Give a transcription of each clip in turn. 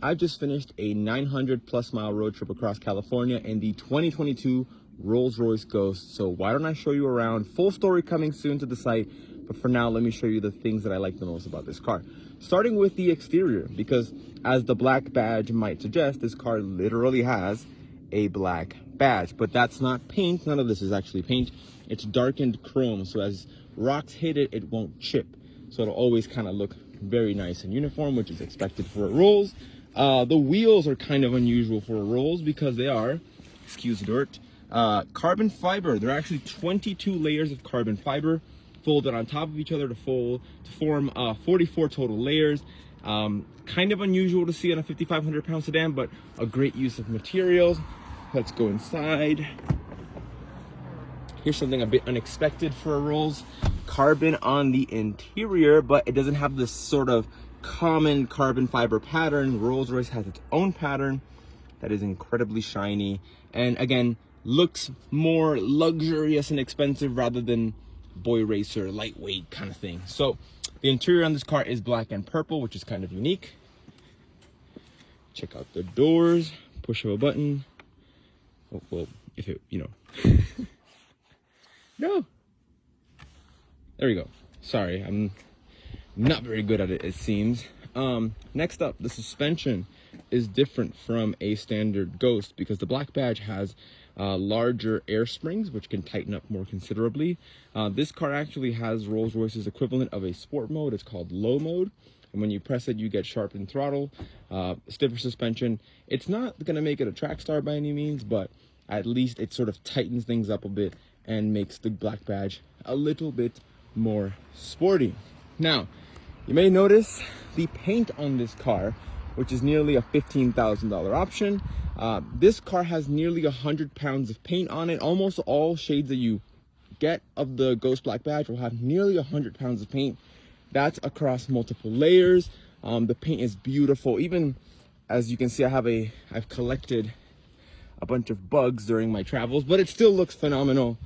I just finished a 900 plus mile road trip across California in the 2022 Rolls-Royce Ghost. So why don't I show you around? Full story coming soon to the site, but for now, let me show you the things that I like the most about this car. Starting with the exterior, because as the black badge might suggest, this car literally has a black badge, but that's not paint. None of this is actually paint. It's darkened chrome, so as rocks hit it, it won't chip. So it'll always kind of look very nice and uniform, which is expected for a Rolls. The wheels are kind of unusual for a Rolls because they are, excuse the dirt, carbon fiber. They're actually 22 layers of carbon fiber folded on top of each other to form 44 total layers. Kind of unusual to see on a 5,500 pound sedan, but a great use of materials. Let's go inside. Here's something a bit unexpected for a Rolls. Carbon on the interior, but it doesn't have this sort of common carbon fiber pattern. Rolls-Royce has its own pattern that is incredibly shiny and again looks more luxurious and expensive rather than boy racer lightweight kind of thing. So the interior on this car is black and purple, which is kind of unique. Check out the doors, push of a button. Oh, well, if it, you know. No. There we go. Sorry, I'm not very good at it seems. Next up, the suspension is different from a standard Ghost because the black badge has larger air springs, which can tighten up more considerably. This car actually has Rolls-Royce's equivalent of a sport mode. It's called low mode. And when you press it, you get sharpened throttle, stiffer suspension. It's not going to make it a track star by any means, but at least it sort of tightens things up a bit and makes the black badge a little bit more sporty. Now, you may notice the paint on this car, which is nearly a $15,000 option. This car has nearly 100 pounds of paint on it. Almost all shades that you get of the Ghost black badge will have nearly 100 pounds of paint. That's across multiple layers. The paint is beautiful. Even as you can see, I've collected a bunch of bugs during my travels, but it still looks phenomenal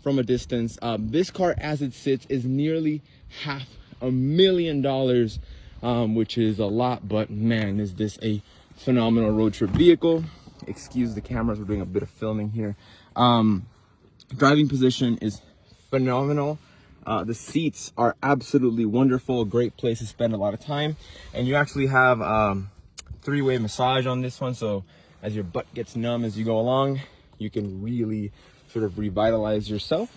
from a distance. This car as it sits is nearly $500,000, which is a lot, but man, is this a phenomenal road trip vehicle. Excuse the cameras, we're doing a bit of filming here. Driving position is phenomenal. The seats are absolutely wonderful, a great place to spend a lot of time. And you actually have three-way massage on this one, so as your butt gets numb as you go along, you can really sort of revitalize yourself.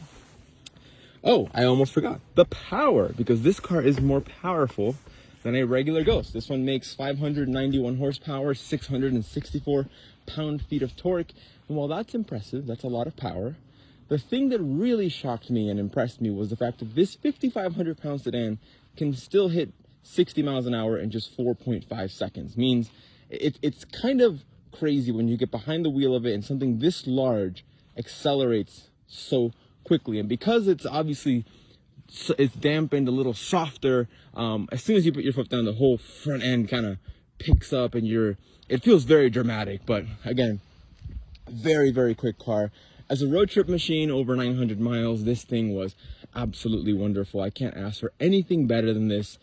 Oh, I almost forgot the power, because this car is more powerful than a regular Ghost. This one makes 591 horsepower, 664 pound-feet of torque. And while that's impressive, that's a lot of power, the thing that really shocked me and impressed me was the fact that this 5,500 pound sedan can still hit 60 miles an hour in just 4.5 seconds. Means it's kind of crazy when you get behind the wheel of it and something this large accelerates so quickly. And because it's obviously it's dampened, a little softer, as soon as you put your foot down, the whole front end kind of picks up and it feels very dramatic. But again, very, very quick car. As a road trip machine over 900 miles, this thing was absolutely wonderful. I can't ask for anything better than this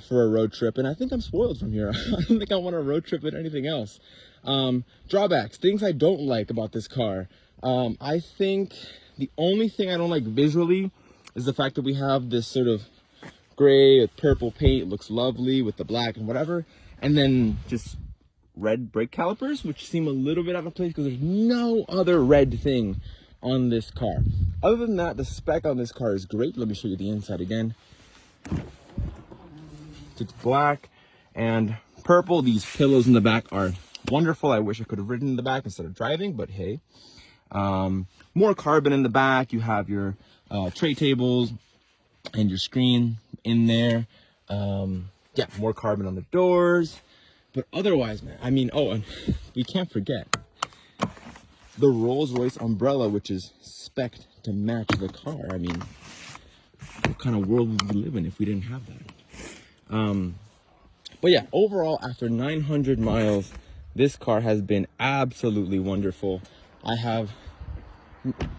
for a road trip, and I think I'm spoiled from here. I don't think I want a road trip with anything else. Drawbacks, things I don't like about this car. I think the only thing I don't like visually is the fact that we have this sort of gray with purple paint. It looks lovely with the black and whatever, and then just red brake calipers, which seem a little bit out of place because there's no other red thing on this car. Other than that, the spec on this car is great. Let me show you the inside again. It's black and purple. These pillows in the back are wonderful. I wish I could have ridden in the back instead of driving, but hey. More carbon in the back. You have your tray tables and your screen in there. Yeah, more carbon on the doors. But otherwise, man, I mean, oh, and we can't forget the Rolls-Royce umbrella, which is spec'd to match the car. I mean, what kind of world would we live in if we didn't have that? But yeah, overall, after 900 miles, this car has been absolutely wonderful. I have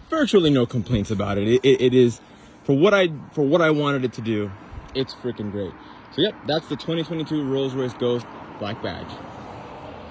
virtually no complaints about it. It is, for what I wanted it to do, it's freaking great. So yep, that's the 2022 Rolls-Royce Ghost Black Badge.